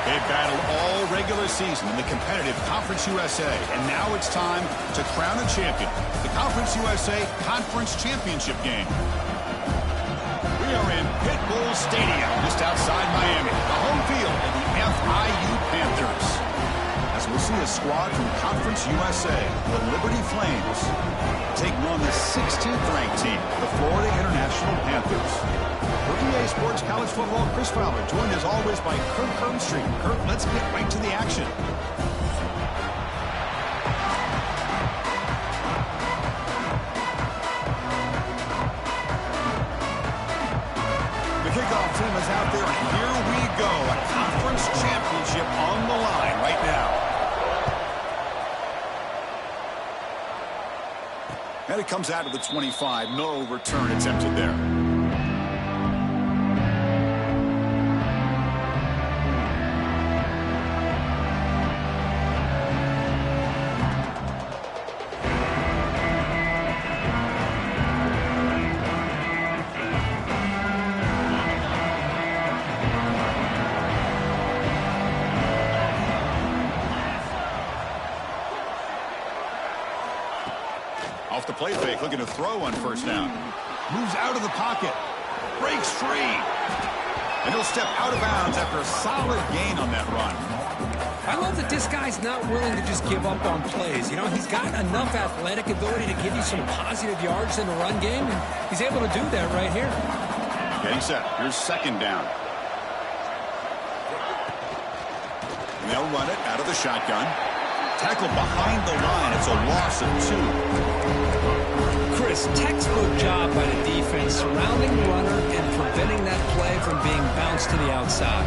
They've battled all regular season in the competitive Conference USA, and now it's time to crown a champion. The Conference USA Conference Championship game. We are in Pit Bull Stadium, just outside Miami, the home field of the FIU Panthers. As we'll see a squad from Conference USA, the Liberty Flames, taking on the 16th ranked team, the Florida International Panthers. For EA Sports College Football, Chris Fowler, joined as always by Kurt Kernstreet. Kurt, let's get right to the action. The kickoff team is out there, and here we go. A conference championship on the line right now. And it comes out of the 25. No return attempted there. Off the play fake, looking to throw on first down. Moves out of the pocket. Breaks free. And he'll step out of bounds after a solid gain on that run. I love that this guy's not willing to just give up on plays. You know, he's got enough athletic ability to give you some positive yards in the run game, and he's able to do that right here. Getting set. Here's second down. And they'll run it out of the shotgun. Tackled behind the line. It's a loss of 2. Chris, textbook job by the defense surrounding the runner and preventing that play from being bounced to the outside.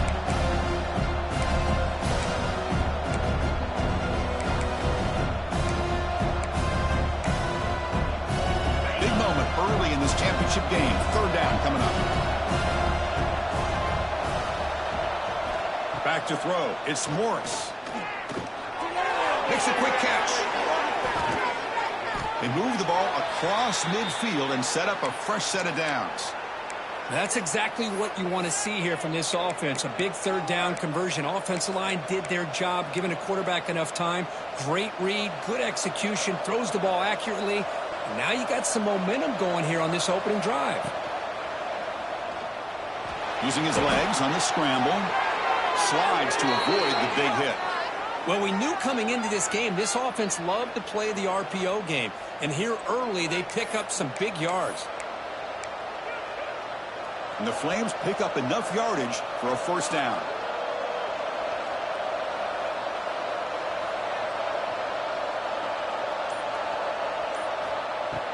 Big moment early in this championship game. Third down coming up. Back to throw. It's Morris. Makes a quick catch. They move the ball across midfield and set up a fresh set of downs. That's exactly what you want to see here from this offense. A big third down conversion. Offensive line did their job, giving the quarterback enough time. Great read, good execution, throws the ball accurately. And now you got some momentum going here on this opening drive. Using his legs on the scramble. Slides to avoid the big hit. Well, we knew coming into this game, this offense loved to play the RPO game. And here early, they pick up some big yards. And the Flames pick up enough yardage for a first down.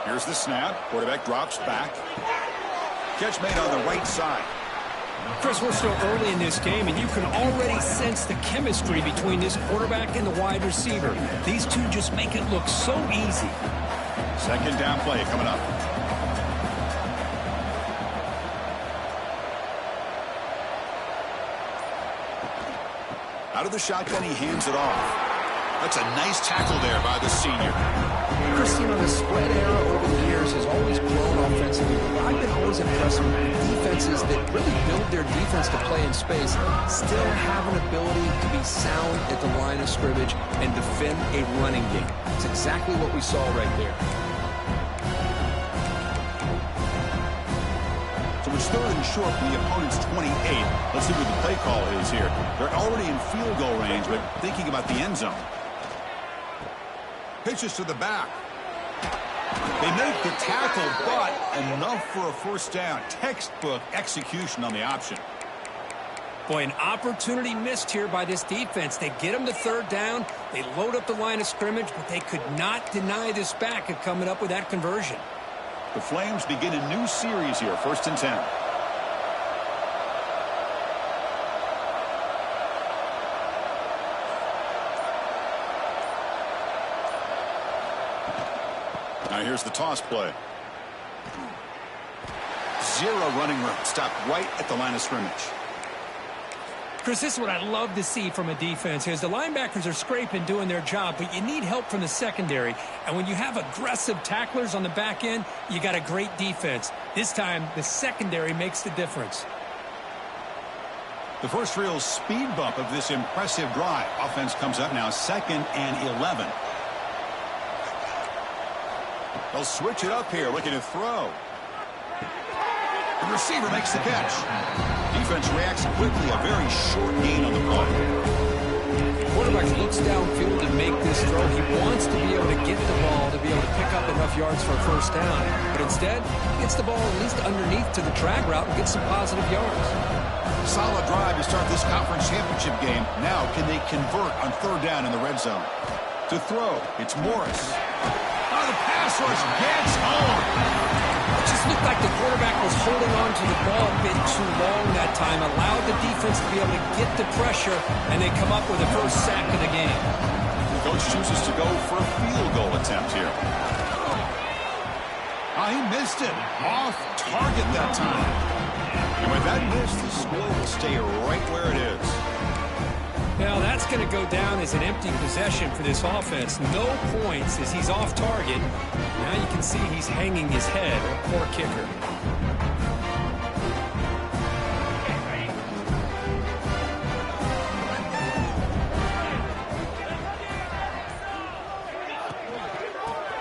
Here's the snap. Quarterback drops back. Catch made on the right side. Chris, we're still early in this game, and you can already sense the chemistry between this quarterback and the wide receiver. These two just make it look so easy. Second down play coming up. Out of the shotgun, he hands it off. That's a nice tackle there by the senior. Chris, you know, the spread era over the years has always grown offensively, but I've been always impressed with defenses that really build their defense to play in space, still have an ability to be sound at the line of scrimmage and defend a running game. It's exactly what we saw right there. So it's third and short from the opponent's 28. Let's see what the play call is here. They're already in field goal range, but thinking about the end zone. Pitches to the back. They make the tackle, but enough for a first down. Textbook execution on the option. Boy, an opportunity missed here by this defense. They get them to third down. They load up the line of scrimmage, but they could not deny this back of coming up with that conversion. The Flames begin a new series here, 1st and 10. Now here's the toss play. Zero running room. Stopped right at the line of scrimmage. Chris, this is what I love to see from a defense is the linebackers are scraping, doing their job, but you need help from the secondary. And when you have aggressive tacklers on the back end, you got a great defense. This time, the secondary makes the difference. The first real speed bump of this impressive drive. Offense comes up now 2nd and 11. They'll switch it up here, looking to throw. The receiver makes the catch. Defense reacts quickly, a very short gain on the play. Quarterback looks downfield to make this throw. He wants to be able to get the ball to be able to pick up enough yards for a first down. But instead, gets the ball at least underneath to the drag route and gets some positive yards. Solid drive to start this conference championship game. Now, can they convert on third down in the red zone? To throw, it's Morris. Oh, the pass rush gets home. It just looked like the quarterback was holding on to the ball a bit too long that time, allowed the defense to be able to get the pressure, and they come up with the first sack of the game. The coach chooses to go for a field goal attempt here. Oh, he missed it. Off target that time. And with that miss, the score will stay right where it is. Now, that's going to go down as an empty possession for this offense. No points as he's off target. Now you can see he's hanging his head. Poor kicker.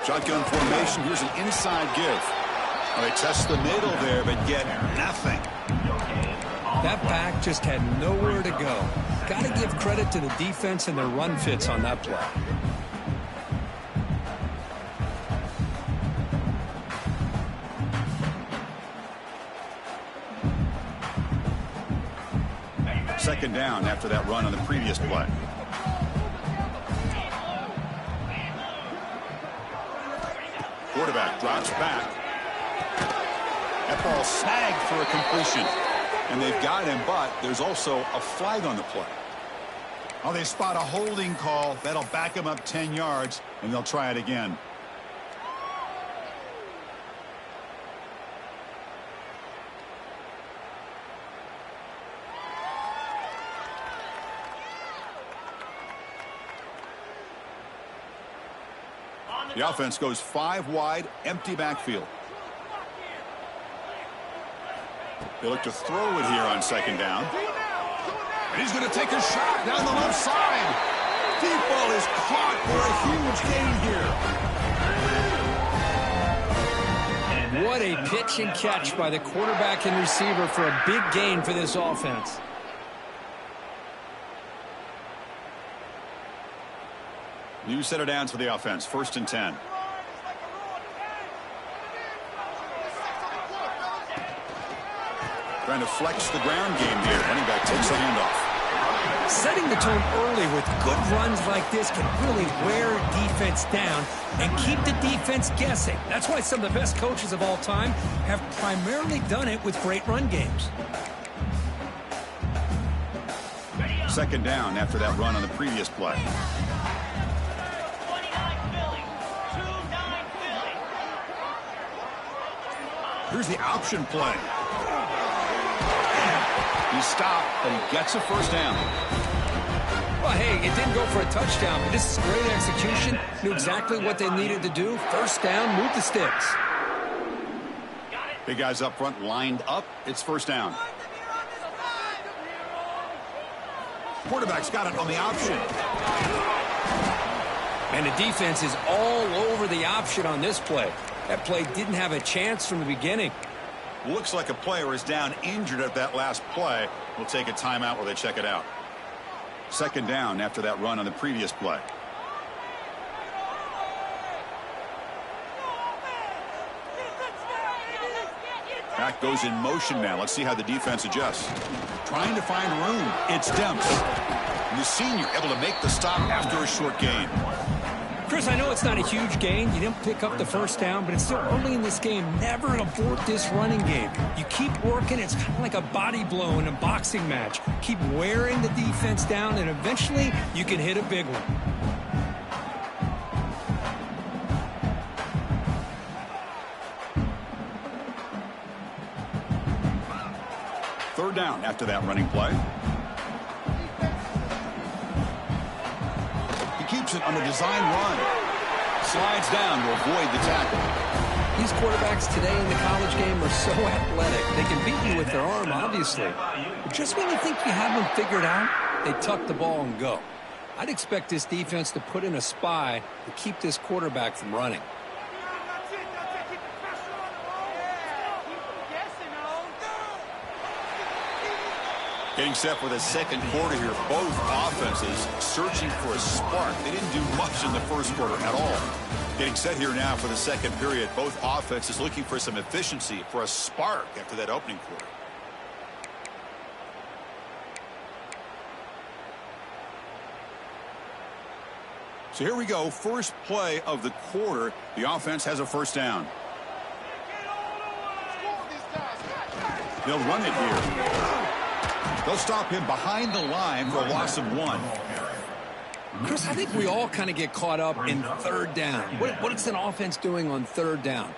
Shotgun formation. Here's an inside give. Well, they test the middle there, but get nothing. That back just had nowhere to go. Got to give credit to the defense and their run fits on that play. Second down after that run on the previous play. Quarterback drops back. That ball snagged for a completion. And they've got him, but there's also a flag on the play. Oh, they spot a holding call. That'll back him up 10 yards, and they'll try it again. The offense goes 5 wide, empty backfield. They look to throw it here on second down. And he's going to take a shot down the left side. Deep ball is caught for a huge gain here. What a pitch and catch by the quarterback and receiver for a big gain for this offense. New set of downs for the offense. 1st and 10. Trying to flex the ground game here. Running back takes the handoff. Setting the tone early with good runs like this can really wear defense down and keep the defense guessing. That's why some of the best coaches of all time have primarily done it with great run games. 2nd down after that run on the previous play. Here's the option play. He stopped, but he gets a 1st down. Well, hey, it didn't go for a touchdown, but this is great execution. Knew exactly what they needed to do. 1st down, move the sticks. Big guys up front lined up. It's 1st down. Quarterback's got it on the option. And the defense is all over the option on this play. That play didn't have a chance from the beginning. Looks like a player is down injured at that last play. We'll take a timeout while they check it out. 2nd down after that run on the previous play. Back goes in motion now. Let's see how the defense adjusts. Trying to find room. It's Demps. And the senior able to make the stop after a short gain. Chris, I know it's not a huge gain. You didn't pick up the 1st down, but it's still early in this game. Never abort this running game. You keep working. It's kind of like a body blow in a boxing match. Keep wearing the defense down, and eventually you can hit a big one. Third down after that running play. Keeps it on a design run. Slides down to avoid the tackle. These quarterbacks today in the college game are so athletic. They can beat you with their arm, obviously. But just when you think you have them figured out, they tuck the ball and go. I'd expect this defense to put in a spy to keep this quarterback from running. Getting set for the 2nd quarter here. Both offenses searching for a spark. They didn't do much in the 1st quarter at all. Getting set here now for the 2nd period. Both offenses looking for some efficiency, for a spark after that opening quarter. So here we go. First play of the quarter. The offense has a 1st down. They'll run it here. They'll stop him behind the line for a loss of 1. Chris, I think we all kind of get caught up in 3rd down. What is an offense doing on 3rd down?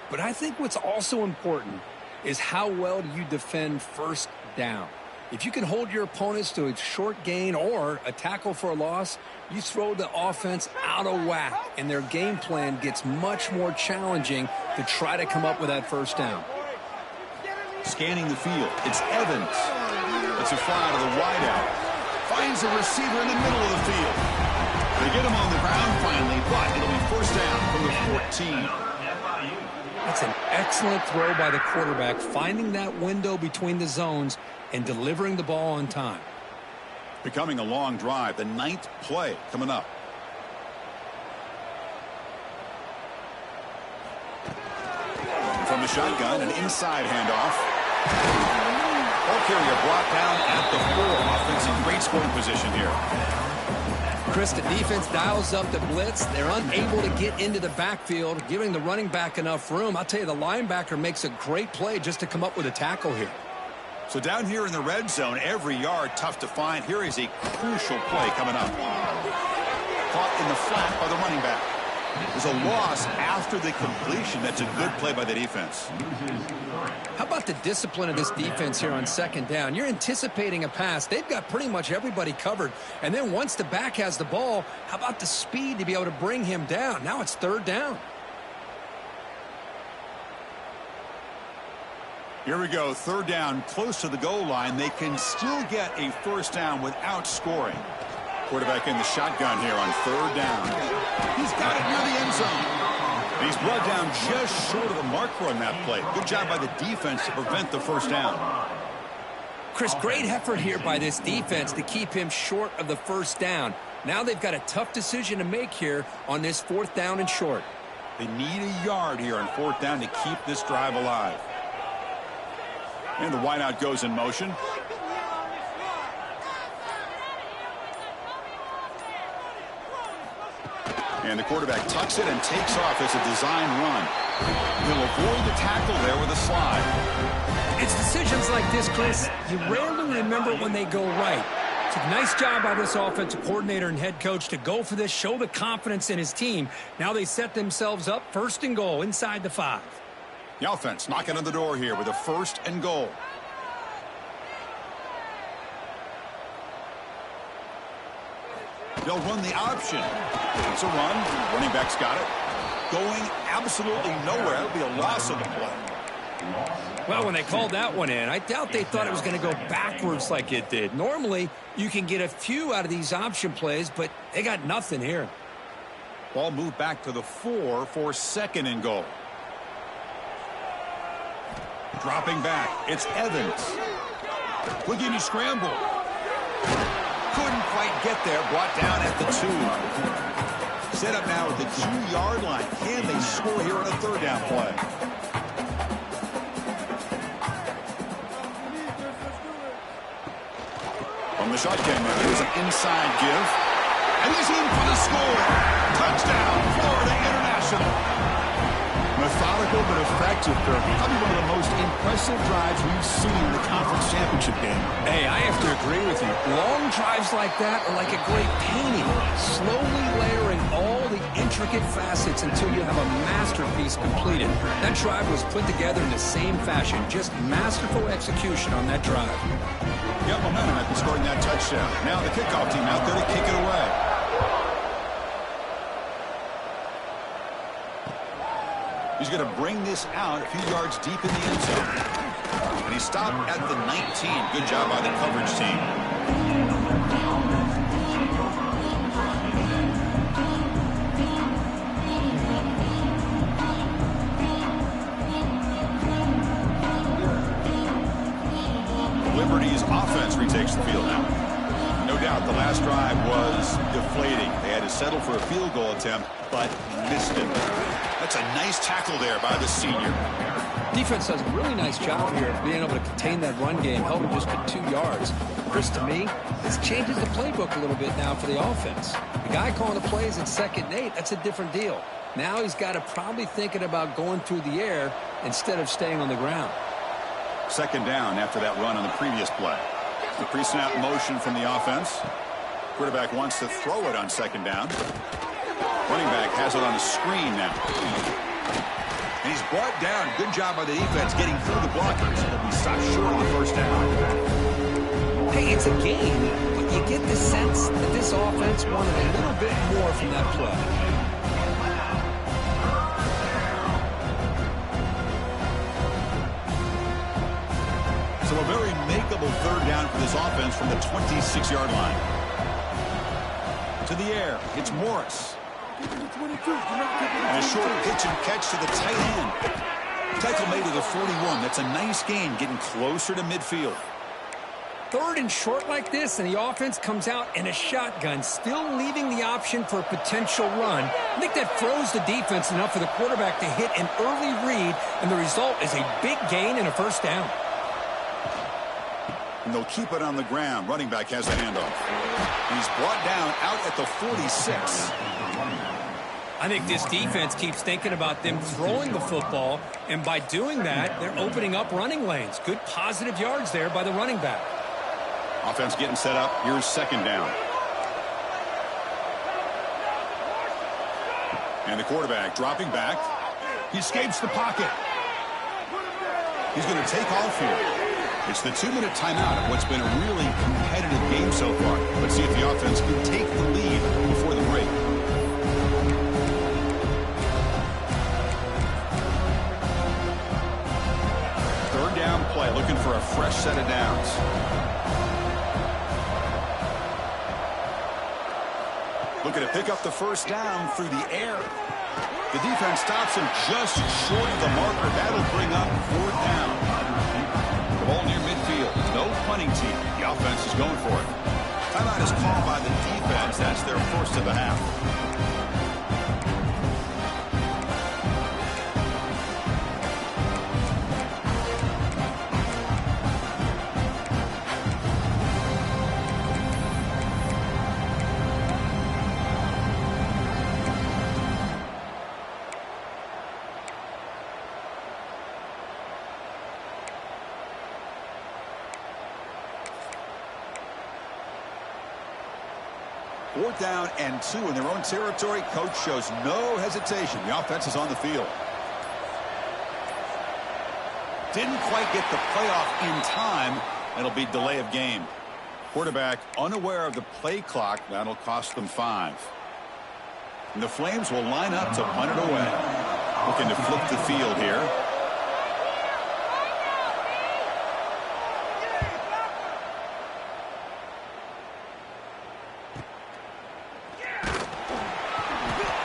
But I think what's also important is how well do you defend 1st down. If you can hold your opponents to a short gain or a tackle for a loss, you throw the offense out of whack, and their game plan gets much more challenging to try to come up with that 1st down. Scanning the field, it's Evans. It's a fly to the wideout. Finds a receiver in the middle of the field. They get him on the ground finally, but it'll be 1st down from the 14. That's an excellent throw by the quarterback, finding that window between the zones and delivering the ball on time. Becoming a long drive, the 9th play coming up. From the shotgun, an inside handoff. Ball carrier brought down at the 4. Offense in great scoring position here. Chris, the defense dials up the blitz. They're unable to get into the backfield, giving the running back enough room. I'll tell you, the linebacker makes a great play just to come up with a tackle here. So down here in the red zone, every yard tough to find. Here is a crucial play coming up. Caught in the flat by the running back. There's a loss after the completion. That's a good play by the defense. How about the discipline of this defense here on second down? You're anticipating a pass. They've got pretty much everybody covered. And then once the back has the ball, how about the speed to be able to bring him down? Now it's third down. Here we go, third down, close to the goal line. They can still get a first down without scoring. Quarterback in the shotgun here on third down. He's got it near the end zone. He's brought down just short of the marker on that play. Good job by the defense to prevent the first down. Chris, great effort here by this defense to keep him short of the first down. Now they've got a tough decision to make here on this fourth down and short. They need a yard here on fourth down to keep this drive alive. And the wideout goes in motion. And the quarterback tucks it and takes off as a design run. He'll avoid the tackle there with a slide. It's decisions like this, Chris, you rarely remember when they go right. It's a nice job by this offensive coordinator and head coach to go for this, show the confidence in his team. Now they set themselves up first and goal inside the 5. The offense knocking on the door here with a first and goal. They'll run the option. It's a run. Running back's got it. Going absolutely nowhere. That'll be a loss of the play. Well, when they called that one in, I doubt they thought it was going to go backwards like it did. Normally, you can get a few out of these option plays, but they got nothing here. Ball moved back to the 4 for second and goal. Dropping back, it's Evans. Quick-in scramble. Couldn't quite get there, brought down at the 2. Set up now at the 2-yard line. Can they score here on a third down play? From the shotgun now, here's an inside give. And he's in for the score. Touchdown, Florida International. Methodical but effective, Kirk. Probably one of the most impressive drives we've seen in the conference championship game. Hey, I have to agree with you. Long drives like that are like a great painting, slowly layering all the intricate facets until you have a masterpiece completed. That drive was put together in the same fashion, just masterful execution on that drive. Got momentum after scoring that touchdown. Now the kickoff team out there to kick it away. He's going to bring this out a few yards deep in the end zone. And he stopped at the 19. Good job by the coverage team. Liberty's offense retakes the field now. No doubt the last drive was deflating. They had to settle for a field goal attempt, but missed it. That's a nice tackle there by the senior. Defense does a really nice job here of being able to contain that run game, held him just to 2 yards. Chris, to me, this changes the playbook a little bit now for the offense. The guy calling the plays at 2nd and 8, that's a different deal. Now he's got to probably thinking about going through the air instead of staying on the ground. Second down after that run on the previous play. The pre-snap motion from the offense. Quarterback wants to throw it on second down. Running back has it on a screen now. And he's brought down. Good job by the defense getting through the blockers. He'll be stopped short on the first down. Hey, it's a game, but you get the sense that this offense wanted a little bit more from that play. So a very makeable third down for this offense from the 26-yard line. To the air, it's Morris. And a short pitch and catch to the tight end. Tackle made to the 41. That's a nice gain, getting closer to midfield. Third and short like this, and the offense comes out in a shotgun, still leaving the option for a potential run. I think that froze the defense enough for the quarterback to hit an early read, and the result is a big gain and a first down. And they'll keep it on the ground. Running back has the handoff. He's brought down out at the 46. I think this defense keeps thinking about them throwing the football, and by doing that, they're opening up running lanes. Good positive yards there by the running back. Offense getting set up. Here's second down. And the quarterback dropping back. He escapes the pocket. He's going to take off here. It's the 2-minute timeout of what's been a really competitive game so far. Let's see if the offense can take the lead before the break. Third down play, looking for a fresh set of downs. Looking to pick up the first down through the air. The defense stops him just short of the marker. That'll bring up 4th down. The ball near midfield. No punting team. The offense is going for it. Timeout is called by the defense. That's their first of the half. 4th down and 2 in their own territory. Coach shows no hesitation. The offense is on the field. Didn't quite get the playoff in time. It'll be delay of game. Quarterback unaware of the play clock. That'll cost them 5. And the Flames will line up to punt it away. Looking to flip the field here.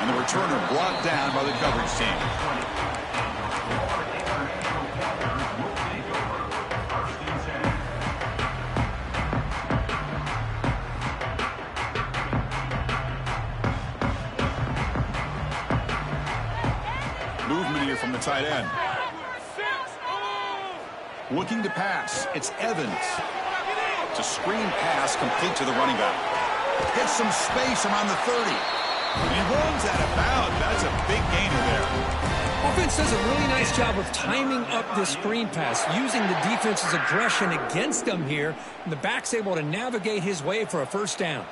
And the returner brought down by the coverage team. Movement here from the tight end. Looking to pass. It's Evans. It's a screen pass complete to the running back. Gets some space around the 30. He runs out of bounds. That's a big gainer there. Offense does a really nice job of timing up this screen pass, using the defense's aggression against him here. And the back's able to navigate his way for a first down.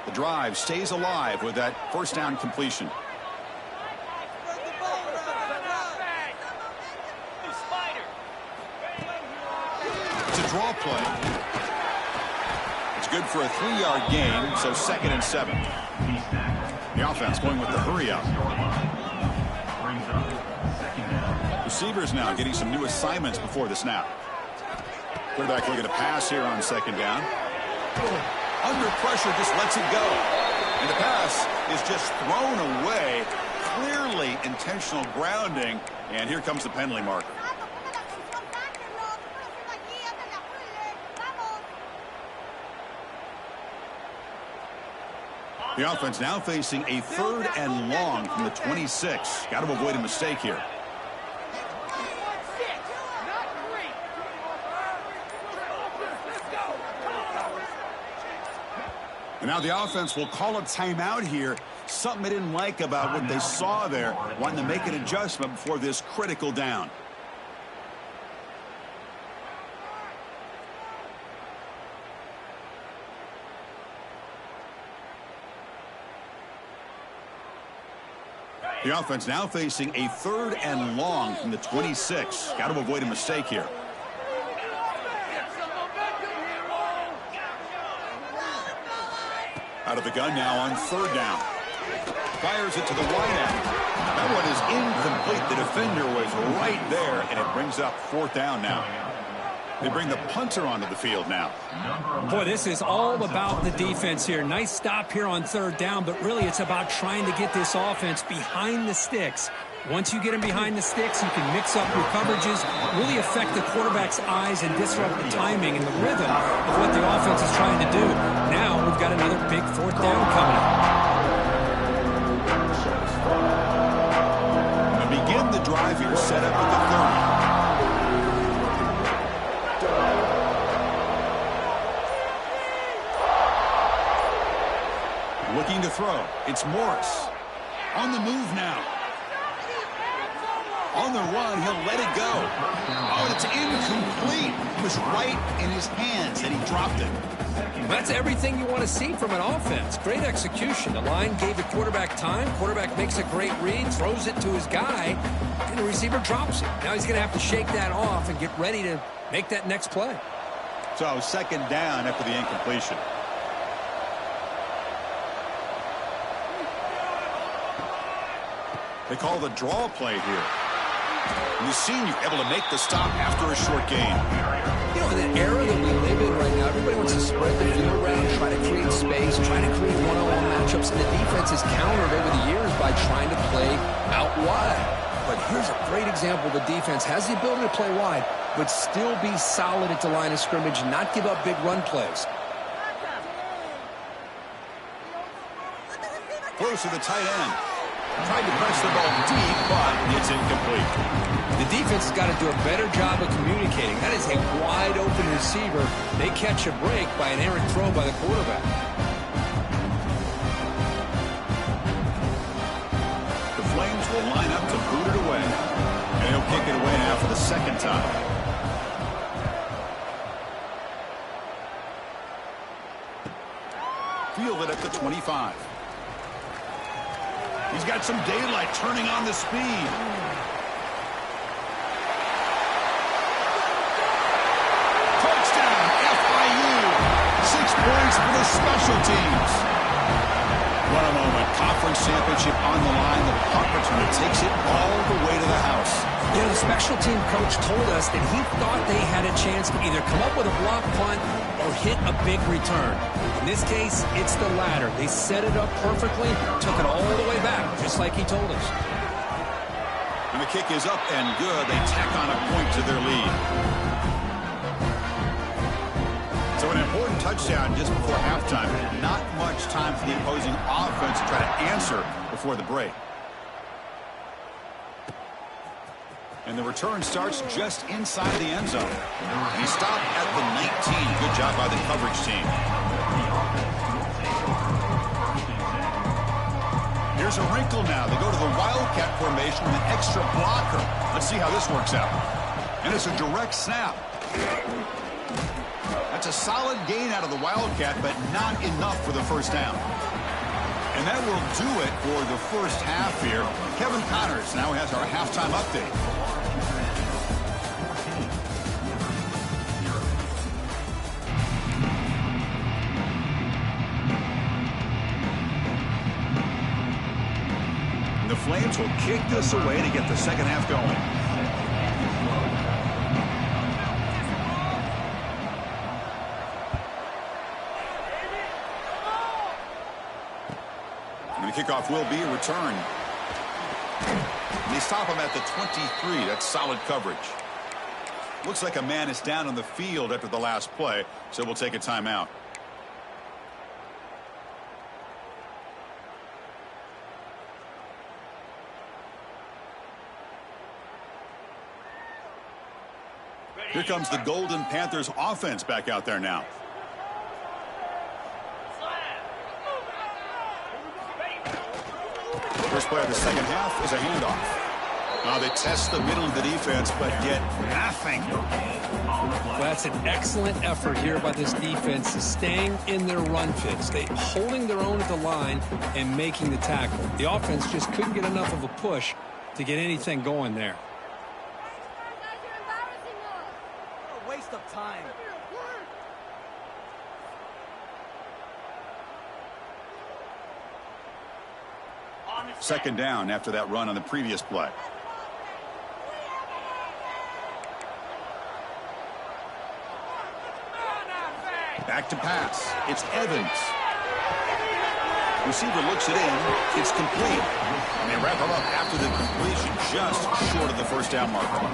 The drive stays alive with that first down completion. It's a draw play. It's good for a 3-yard gain, so 2nd and 7. The offense going with the hurry up. Receivers now getting some new assignments before the snap. Quarterback looking to pass here on 2nd down. Under pressure, just lets it go. And the pass is just thrown away. Clearly intentional grounding. And here comes the penalty marker. The offense now facing a 3rd and long from the 26. Got to avoid a mistake here. And now the offense will call a timeout here. Something they didn't like about what they saw there. Wanting to make an adjustment before this critical down. The offense now facing a 3rd and long from the 26. Got to avoid a mistake here. Out of the gun now on 3rd down. Fires it to the wide end. That one is incomplete. The defender was right there, and it brings up 4th down now. They bring the punter onto the field now. Boy, this is all about the defense here. Nice stop here on 3rd down, but really it's about trying to get this offense behind the sticks. Once you get them behind the sticks, you can mix up your coverages, really affect the quarterback's eyes and disrupt the timing and the rhythm of what the offense is trying to do. Now we've got another big 4th down coming up. To begin the drive here, set up at the 30. Looking to throw. It's Morris. On the move now. On the run, he'll let it go. Oh, it's incomplete. It was right in his hands, and he dropped it. That's everything you want to see from an offense. Great execution. The line gave the quarterback time. Quarterback makes a great read, throws it to his guy, and the receiver drops it. Now he's going to have to shake that off and get ready to make that next play. So second down after the incompletion. They call the draw play here. And the senior able to make the stop after a short gain. You know, in the era that we live in right now, everybody wants to spread the field around, try to create space, try to create one-on-one matchups, and the defense is countered over the years by trying to play out wide. But here's a great example. The defense has the ability to play wide, but still be solid at the line of scrimmage and not give up big run plays. Close to the tight end. Tried to press the ball deep, but it's incomplete. The defense has got to do a better job of communicating. That is a wide-open receiver. They catch a break by an errant throw by the quarterback. The Flames will line up to boot it away. And he'll kick it away now for the second time. Field it at the 25. He's got some daylight turning on the speed. Touchdown, FIU. 6 points for the special teams. What a moment. Conference championship on the line. The punt returner takes it all the way to the house. You know, the special team coach told us that he thought they had a chance to either come up with a block punt or hit a big return. In this case, it's the latter. They set it up perfectly, took it all the way back, just like he told us. And the kick is up and good. They tack on a point to their lead. So an important touchdown just before halftime. Not much time for the opposing offense to try to answer before the break. And the return starts just inside the end zone. He stopped at the 19. Good job by the coverage team. Here's a wrinkle now. They go to the Wildcat formation with an extra blocker. Let's see how this works out. And it's a direct snap. That's a solid gain out of the Wildcat, but not enough for the first down. And that will do it for the first half here. Kevin Connors now has our halftime update. The Flames will kick this away to get the second half going. And the kickoff will be a return. And they stop him at the 23. That's solid coverage. Looks like a man is down on the field after the last play, so we'll take a timeout. Here comes the Golden Panthers offense back out there now. First play of the second half is a handoff. Now they test the middle of the defense, but get nothing. Well, that's an excellent effort here by this defense, staying in their run fits. They holding their own at the line and making the tackle. The offense just couldn't get enough of a push to get anything going there. Waste of time. Second down after that run on the previous play. Back to pass. It's Evans. Receiver looks it in. It's complete. And they wrap him up after the completion, just short of the first down marker.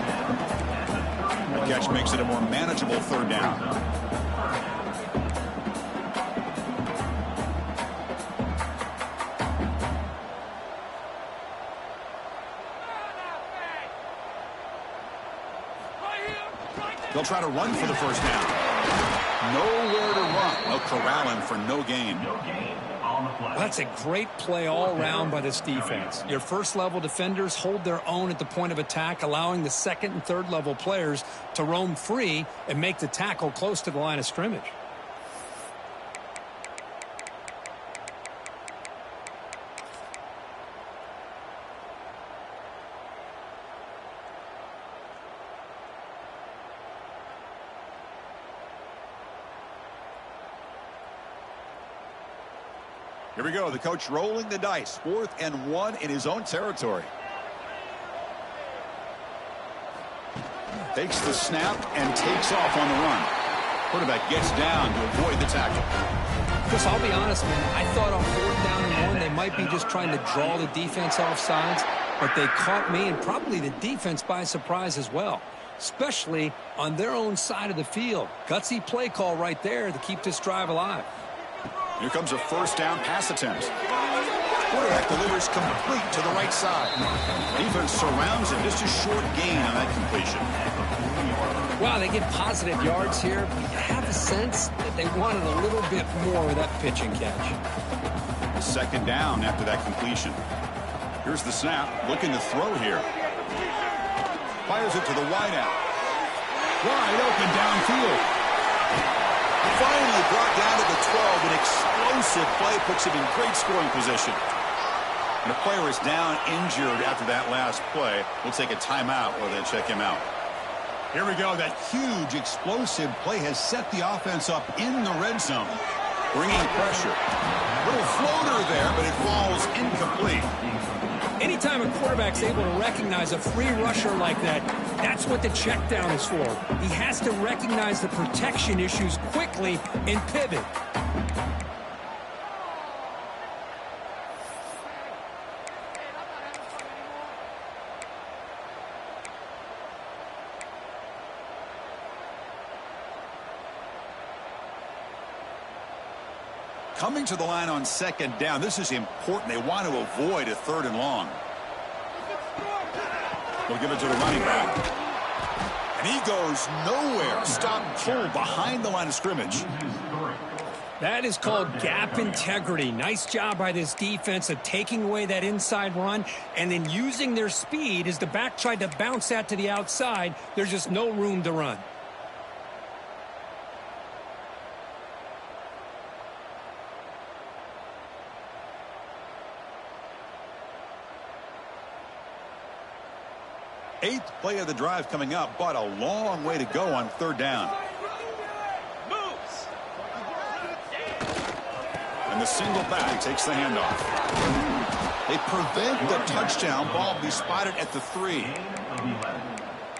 The catch makes it a more manageable third down. They'll try to run for the first down. Nowhere to run. They'll corral him for no gain. Well, that's a great play all around by this defense. Your first-level defenders hold their own at the point of attack, allowing the second and third-level players to roam free and make the tackle close to the line of scrimmage. Here we go. The coach rolling the dice. 4th and 1 in his own territory. Takes the snap and takes off on the run. Quarterback gets down to avoid the tackle. Chris, I'll be honest, man. I thought on 4th down and 1 they might be just trying to draw the defense off sides, but they caught me and probably the defense by surprise as well, especially on their own side of the field. Gutsy play call right there to keep this drive alive. Here comes a 1st down pass attempt. Quarterback delivers complete to the right side. Defense surrounds him. Just a short gain on that completion. Wow, they get positive yards here, but you have a sense that they wanted a little bit more with that pitch and catch. 2nd down after that completion. Here's the snap. Looking to throw here. Fires it to the wideout. Wide open downfield. Finally brought down to the 12. An explosive play puts him in great scoring position. And the player is down injured after that last play. We'll take a timeout while they check him out. Here we go. That huge explosive play has set the offense up in the red zone. Bringing pressure. Little floater there, but it falls incomplete. Anytime a quarterback's able to recognize a free rusher like that, that's what the check down is for. He has to recognize the protection issues quickly and pivot. Coming to the line on 2nd down. This is important. They want to avoid a 3rd and long. They'll give it to the running back. And he goes nowhere. Stop cold behind the line of scrimmage. That is called gap integrity. Nice job by this defense of taking away that inside run and then using their speed as the back tried to bounce that to the outside. There's just no room to run. Eighth play of the drive coming up, but a long way to go on 3rd down. And the single back takes the handoff. They prevent the touchdown. Ball will be spotted at the 3.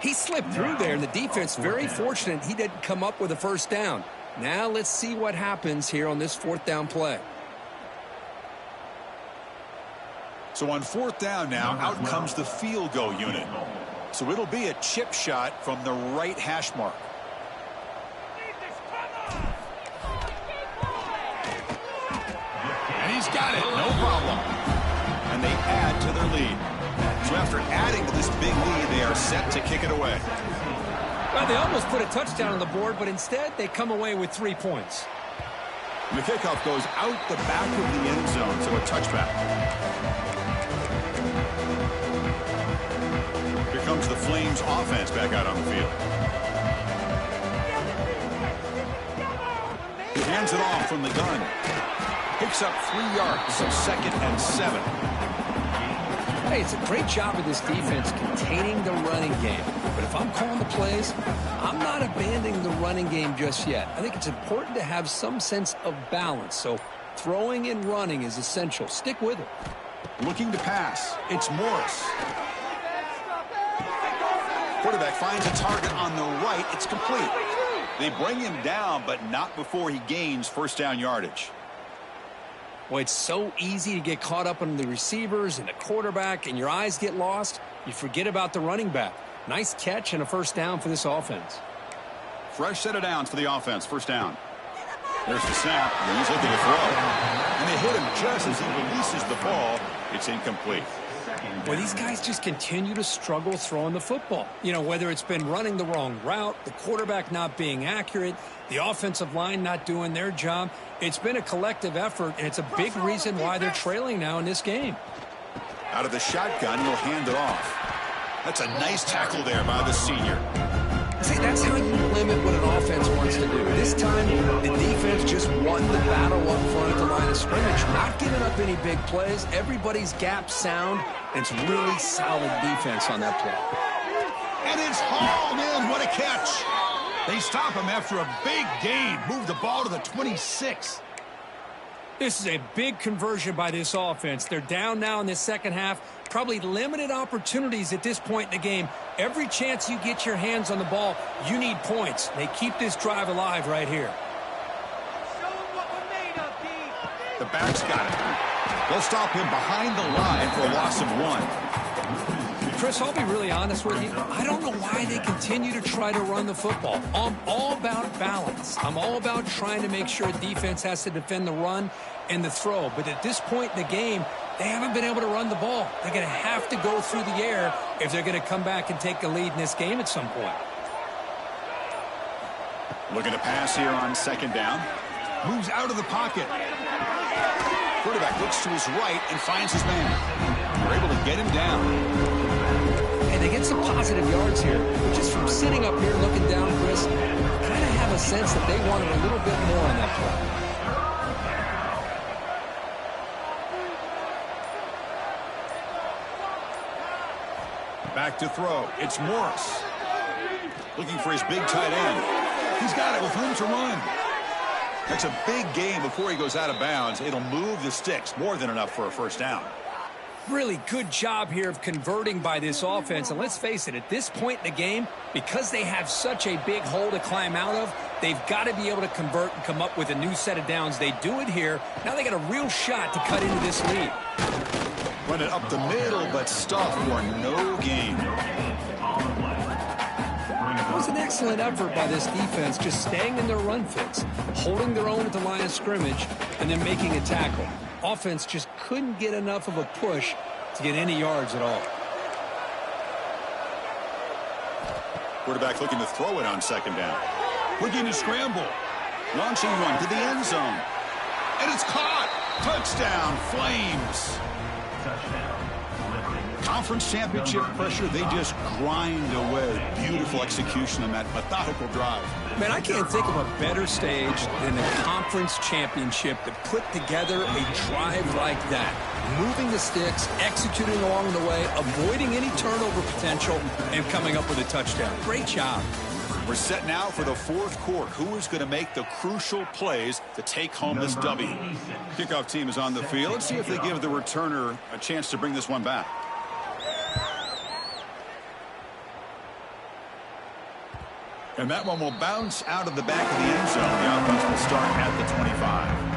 He slipped through there, and the defense very fortunate he didn't come up with a 1st down. Now let's see what happens here on this 4th down play. So on 4th down now, out comes the field goal unit. So it'll be a chip shot from the right hash mark. And he's got it, no problem. And they add to their lead. So after adding to this big lead, they are set to kick it away. Well, they almost put a touchdown on the board, but instead they come away with 3 points. And the kickoff goes out the back of the end zone, so a touchback. Here comes the Flames offense back out on the field. He hands it off from the gun. Picks up 3 yards, so 2nd and 7. Hey, it's a great job of this defense containing the running game. But if I'm calling the plays, I'm not abandoning the running game just yet. I think it's important to have some sense of balance. So throwing and running is essential. Stick with it. Looking to pass. It's Morris. Quarterback finds a target on the right. It's complete. They bring him down, but not before he gains 1st down yardage. Well, it's so easy to get caught up on the receivers and the quarterback, and your eyes get lost. You forget about the running back. Nice catch and a 1st down for this offense. Fresh set of downs for the offense. 1st down. There's the snap, and he's looking to throw. And they hit him just as he releases the ball. It's incomplete. Well, these guys just continue to struggle throwing the football. You know, whether it's been running the wrong route, the quarterback not being accurate, the offensive line not doing their job. It's been a collective effort, and it's a big reason why they're trailing now in this game. Out of the shotgun, he'll hand it off. That's a nice tackle there by the senior. See, that's how you limit what an offense wants to do. This time, the defense just won the battle up front at the line of scrimmage, not giving up any big plays. Everybody's gap sound, and it's really solid defense on that play. And it's hauled in. What a catch. They stop him after a big gain. Move the ball to the 26. This is a big conversion by this offense. They're down now in the second half. Probably limited opportunities at this point in the game. Every chance you get your hands on the ball, you need points. They keep this drive alive right here. The back's got it. They'll stop him behind the line for a loss of 1. Chris, I'll be really honest with you. I don't know why they continue to try to run the football. I'm all about balance. I'm all about trying to make sure defense has to defend the run and the throw. But at this point in the game, they haven't been able to run the ball. They're going to have to go through the air if they're going to come back and take the lead in this game at some point. Looking to pass here on second down. Moves out of the pocket. Quarterback looks to his right and finds his man. They're able to get him down. They get some positive yards here, but just from sitting up here looking down, Chris, kind of have a sense that they wanted a little bit more on that play. Back to throw. It's Morris. Looking for his big tight end. He's got it with room to run. That's a big gain before he goes out of bounds. It'll move the sticks. More than enough for a first down. Really good job here of converting by this offense. And let's face it, at this point in the game, because they have such a big hole to climb out of, they've got to be able to convert and come up with a new set of downs. They do it here. Now they got a real shot to cut into this lead. Run it up the middle, but stuff for no gain. It was an excellent effort by this defense, just staying in their run fits, holding their own at the line of scrimmage, and then making a tackle. Offense just couldn't get enough of a push to get any yards at all. Quarterback looking to throw it on second down. Looking to scramble. Launching one to the end zone. And it's caught. Touchdown, Flames. Conference championship pressure, they just grind away. Beautiful execution on that methodical drive. Man, I can't think of a better stage than the conference championship to put together a drive like that. Moving the sticks, executing along the way, avoiding any turnover potential, and coming up with a touchdown. Great job. We're set now for the fourth quarter. Who is going to make the crucial plays to take home this W? Kickoff team is on the field. Let's see if they give the returner a chance to bring this one back. And that one will bounce out of the back of the end zone. The offense will start at the 25.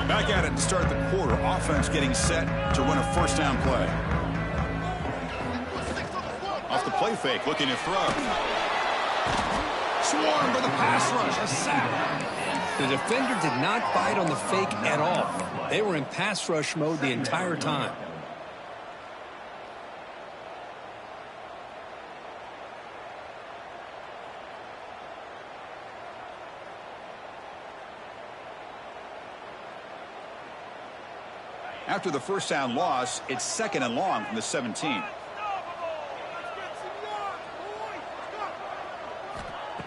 Back at it to start the quarter. Offense getting set to run a first down play. Off the play fake, looking to throw. Swarmed by the pass rush. A sack. The defender did not bite on the fake at all. They were in pass rush mode the entire time. After the first down loss, it's second and long from the 17.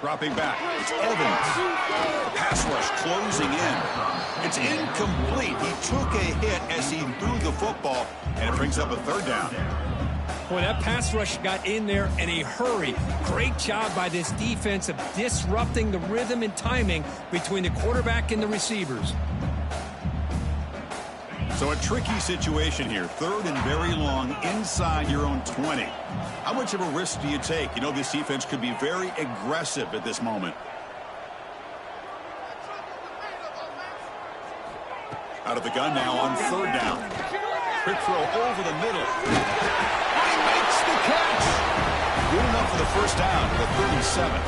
Dropping back, it's Evans. Pass rush closing in. It's incomplete. He took a hit as he threw the football, and it brings up a third down. Boy, that pass rush got in there in a hurry. Great job by this defense of disrupting the rhythm and timing between the quarterback and the receivers. So a tricky situation here. Third and very long inside your own 20. How much of a risk do you take? You know, this defense could be very aggressive at this moment. Out of the gun now on third down. Quick throw over the middle. He makes the catch. Good enough for the first down, the 37.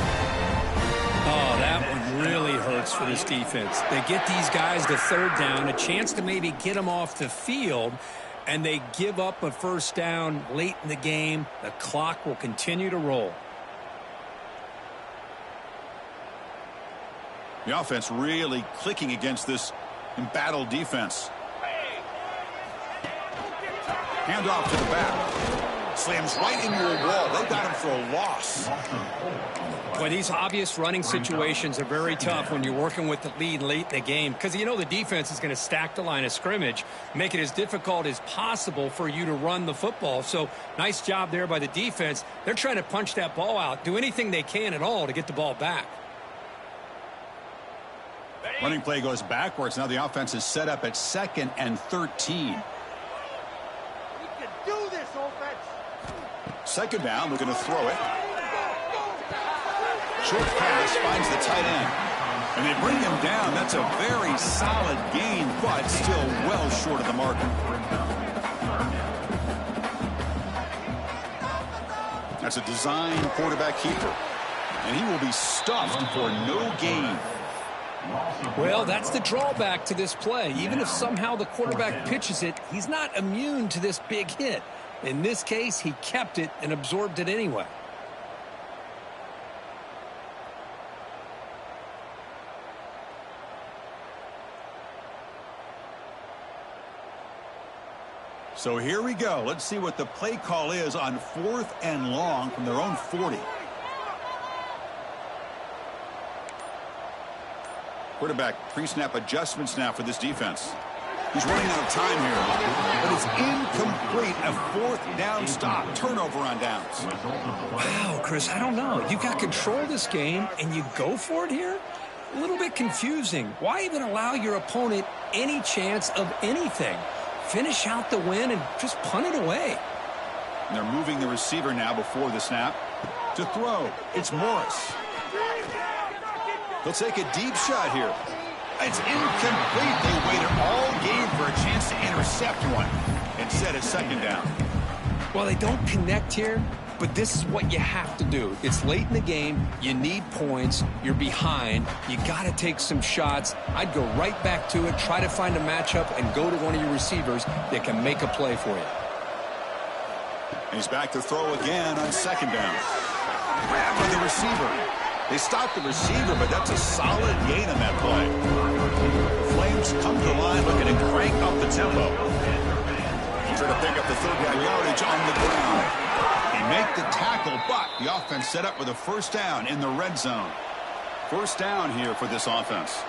Oh, that one really hurts for this defense. They get these guys to third down, a chance to maybe get them off the field, and they give up a first down late in the game. The clock will continue to roll. The offense really clicking against this embattled defense. Hand off to the back. Slams right into a wall. They got him for a loss. Boy, these obvious running situations are very tough when you're working with the lead late in the game, because you know the defense is going to stack the line of scrimmage, make it as difficult as possible for you to run the football. So nice job there by the defense. They're trying to punch that ball out, do anything they can at all to get the ball back. Running play goes backwards. Now the offense is set up at 2nd and 13. Do this, offense. 2nd down, looking to throw it. Short pass finds the tight end. And they bring him down. That's a very solid gain, but still well short of the marker. That's a design quarterback keeper. And he will be stuffed for no gain. Well, that's the drawback to this play. Even if somehow the quarterback pitches it, he's not immune to this big hit. In this case, he kept it and absorbed it anyway. So here we go. Let's see what the play call is on 4th and long from their own 40. Quarterback pre-snap adjustments now for this defense. He's running out of time here, but it's incomplete. A 4th down stop. Turnover on downs. Wow, Chris, I don't know. You got control of this game, and you go for it here? A little bit confusing. Why even allow your opponent any chance of anything? Finish out the win and just punt it away. And they're moving the receiver now before the snap. To throw, it's Morris. He'll take a deep shot here. It's incomplete. They waited all game for a chance to intercept one. Instead, it's 2nd down. Well, they don't connect here, but this is what you have to do. It's late in the game. You need points. You're behind. You got to take some shots. I'd go right back to it, try to find a matchup, and go to one of your receivers that can make a play for you. And he's back to throw again on 2nd down. Grab by the receiver. They stopped the receiver, but that's a solid gain on that play. The Flames come to the line looking to crank up the tempo. Try to pick up the 3rd down yardage on the ground. They make the tackle, but the offense set up with a 1st down in the red zone. 1st down here for this offense.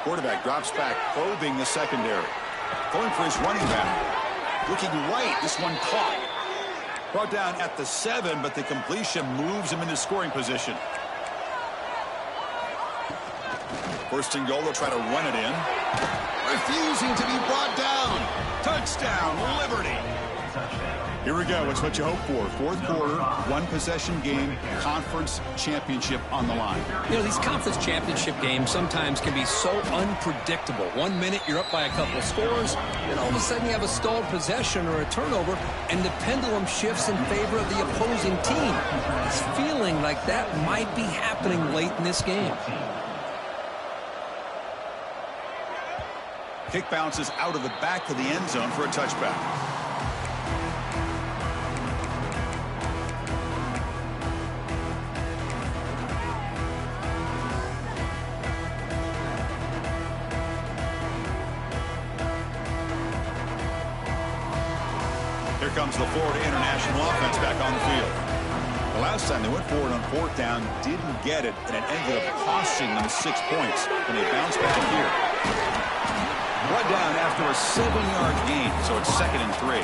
Quarterback drops back, probing the secondary. Going for his running back. Looking right, this one caught. Brought down at the 7, but the completion moves him into scoring position. 1st and goal, they'll try to run it in. Refusing to be brought down. Touchdown, Liberty. Here we go. It's what you hope for. 4th quarter, 1-possession game, conference championship on the line. You know, these conference championship games sometimes can be so unpredictable. 1 minute you're up by a couple of scores, and all of a sudden you have a stalled possession or a turnover, and the pendulum shifts in favor of the opposing team. It's feeling like that might be happening late in this game. Kick bounces out of the back of the end zone for a touchback. Here comes the Florida International offense back on the field. The last time they went forward on 4th down, didn't get it, and it ended up costing them 6 points, and they bounced back here. Brought down after a 7-yard gain, so it's 2nd and 3.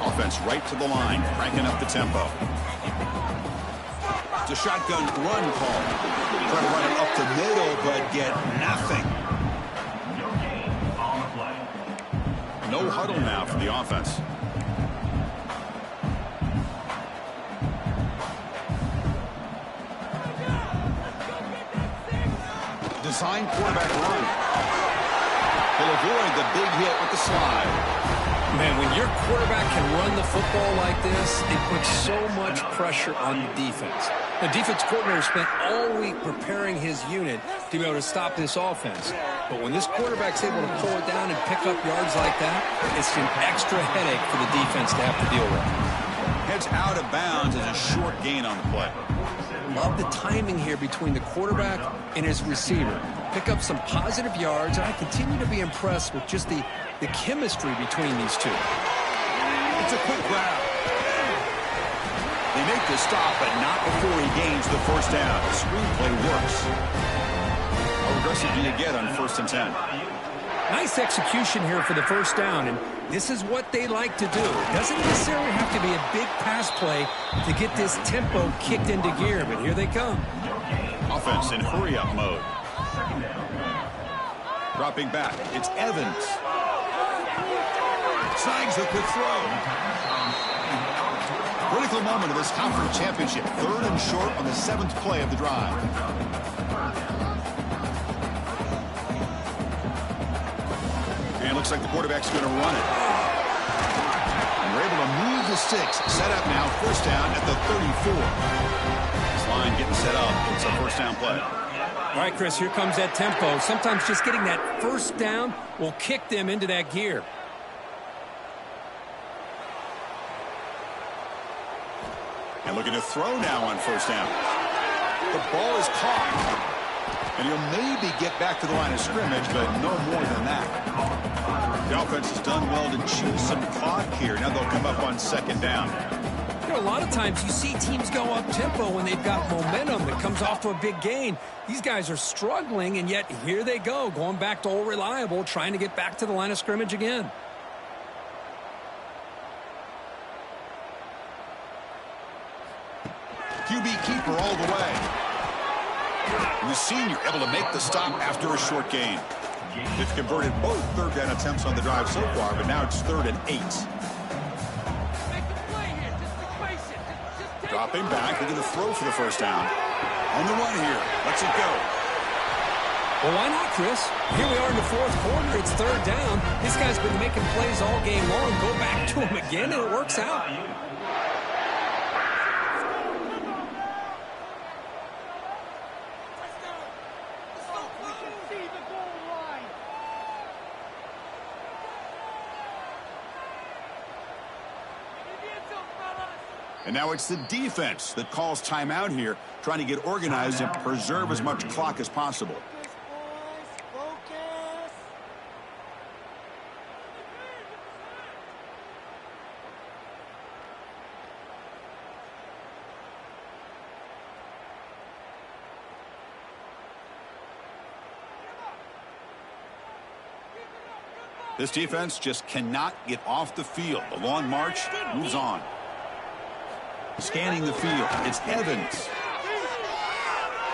Offense right to the line, cranking up the tempo. It's a shotgun run call. Try to run it up the middle, but get nothing. No huddle now for the offense. Design quarterback run. He'll avoid the big hit with the slide. Man, when your quarterback can run the football like this, it puts so much pressure on the defense. The defense coordinator spent all week preparing his unit to be able to stop this offense. But when this quarterback's able to pull it down and pick up yards like that, it's an extra headache for the defense to have to deal with. Heads out of bounds as a short gain on the play. Love the timing here between the quarterback and his receiver. Pick up some positive yards, and I continue to be impressed with just the chemistry between these two. It's a quick grab. They make the stop, but not before he gains the first down. The screenplay works. How aggressive do you get on 1st and 10? Nice execution here for the first down, and this is what they like to do. It doesn't necessarily have to be a big pass play to get this tempo kicked into gear, but here they come. Offense in hurry-up mode. Dropping back, it's Evans. Snags the quick throw. Critical moment of this conference championship. 3rd and short on the 7th play of the drive. And looks like the quarterback's going to run it. And we're able to move the sticks. Set up now, 1st down at the 34. This line getting set up. It's a 1st down play. All right, Chris, here comes that tempo. Sometimes just getting that 1st down will kick them into that gear. And looking to throw now on 1st down. The ball is caught. And he'll maybe get back to the line of scrimmage, but no more than that. The offense has done well to chew some clock here. Now they'll come up on 2nd down. You know, a lot of times you see teams go up tempo when they've got momentum that comes off to a big gain. These guys are struggling, and yet here they go, going back to old reliable, trying to get back to the line of scrimmage again. QB keeper all the way. And the senior able to make the stop after a short gain. They've converted both 3rd down attempts on the drive so far, but now it's 3rd and 8. Dropping back, looking to throw for the 1st down. On the run here, lets it go. Well, why not, Chris? Here we are in the 4th quarter. It's 3rd down. This guy's been making plays all game long. Go back to him again, and it works out. And now it's the defense that calls timeout here, trying to get organized and preserve as much clock as possible. This defense just cannot get off the field. The long march moves on. Scanning the field, it's Evans.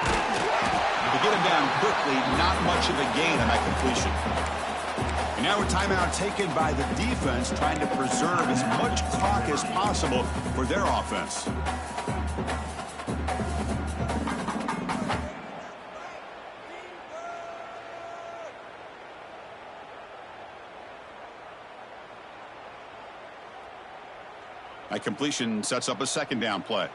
To get him down quickly, not much of a gain on that completion. And now a timeout taken by the defense, trying to preserve as much clock as possible for their offense. That completion sets up a 2nd down play.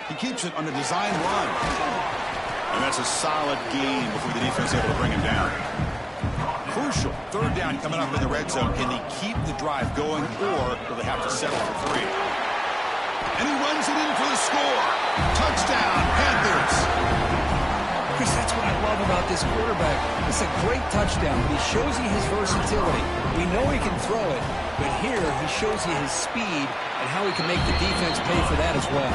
He keeps it on a design run. And that's a solid gain before the defense is able to bring him down. Crucial 3rd down coming up in the red zone. Can they keep the drive going, or will they have to settle for 3? And he runs it in for the score. Touchdown, Panthers. Chris, that's what I love about this quarterback. It's a great touchdown. He shows you his versatility. We know he can throw it, but here he shows you his speed and how he can make the defense pay for that as well.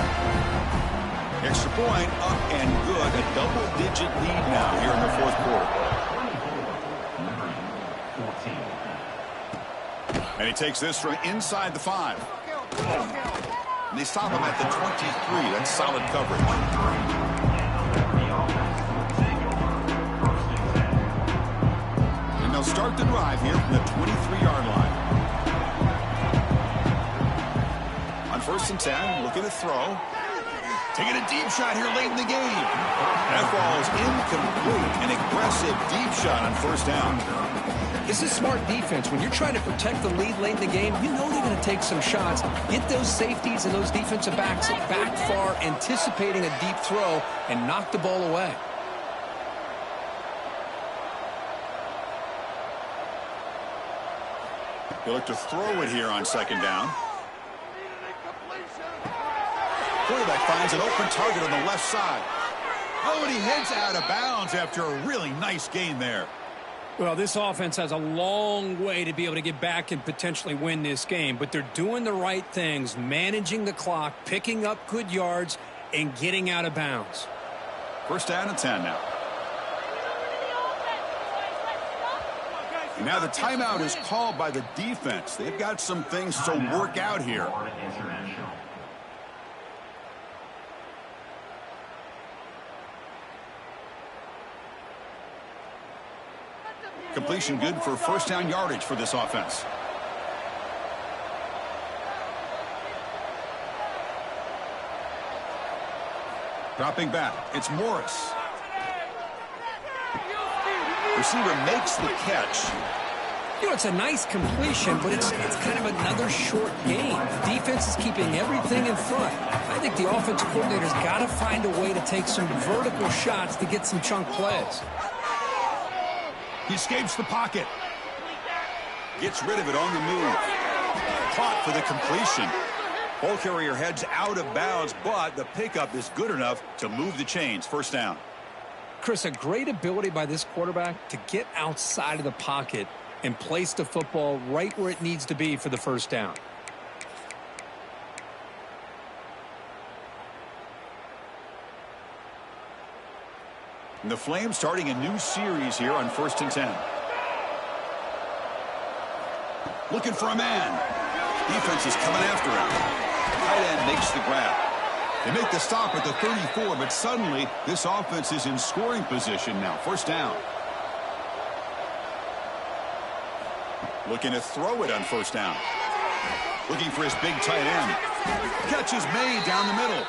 Extra point, up and good. A double-digit lead now here in the 4th quarter. And he takes this from inside the 5. And they stop him at the 23. That's solid coverage. They'll start the drive here from the 23-yard line. On 1st and 10, looking to throw. Taking a deep shot here late in the game. That ball is incomplete. An aggressive deep shot on first down. This is smart defense. When you're trying to protect the lead late in the game, you know they're going to take some shots. Get those safeties and those defensive backs back far, anticipating a deep throw, and knock the ball away. They look to throw it here on second down. Quarterback finds an open target on the left side. Oh, and he heads out of bounds after a really nice gain there. Well, this offense has a long way to be able to get back and potentially win this game, but they're doing the right things, managing the clock, picking up good yards, and getting out of bounds. First down and 10 now. Now the timeout is called by the defense. They've got some things to work out here. Completion good for first down yardage for this offense. Dropping back, it's Morris. Receiver makes the catch. You know, it's a nice completion, but it's kind of another short game. The defense is keeping everything in front. I think the offensive coordinator's got to find a way to take some vertical shots to get some chunk plays. He escapes the pocket. Gets rid of it on the move. Caught for the completion. Ball carrier heads out of bounds, but the pickup is good enough to move the chains. First down. Chris, a great ability by this quarterback to get outside of the pocket and place the football right where it needs to be for the first down. And the Flames starting a new series here on 1st and 10. Looking for a man. Defense is coming after him. Tight end makes the grab. They make the stop at the 34, but suddenly this offense is in scoring position now. First down. Looking to throw it on first down. Looking for his big tight end. Catch is made down the middle.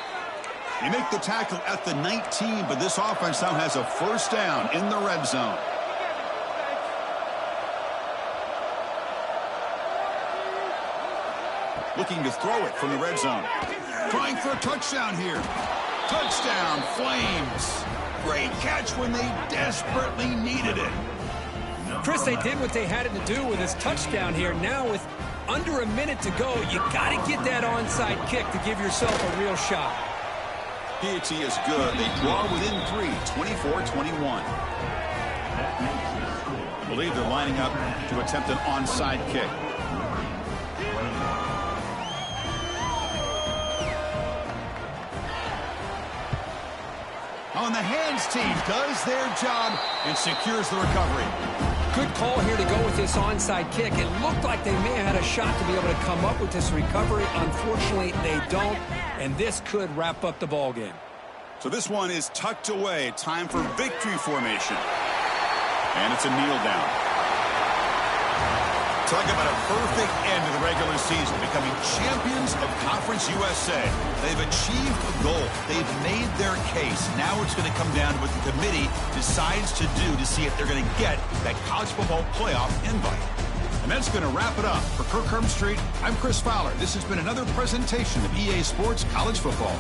They make the tackle at the 19, but this offense now has a first down in the red zone. Looking to throw it from the red zone. Trying for a touchdown here. Touchdown, Flames. Great catch when they desperately needed it. Chris, they did what they had to do with his touchdown here. Now with under a minute to go, you got to get that onside kick to give yourself a real shot. PAT is good. They draw within 3, 24-21. I believe they're lining up to attempt an onside kick. On the hands team does their job and secures the recovery. Good call here to go with this onside kick. It looked like they may have had a shot to be able to come up with this recovery. Unfortunately, they don't, and this could wrap up the ball game. So this one is tucked away. Time for victory formation. And it's a kneel down. Talk about a perfect end to the regular season, becoming champions of Conference USA. They've achieved a goal. They've made their case. Now it's going to come down to what the committee decides to do to see if they're going to get that college football playoff invite. And that's going to wrap it up. For Kirk Street, I'm Chris Fowler. This has been another presentation of EA Sports College Football.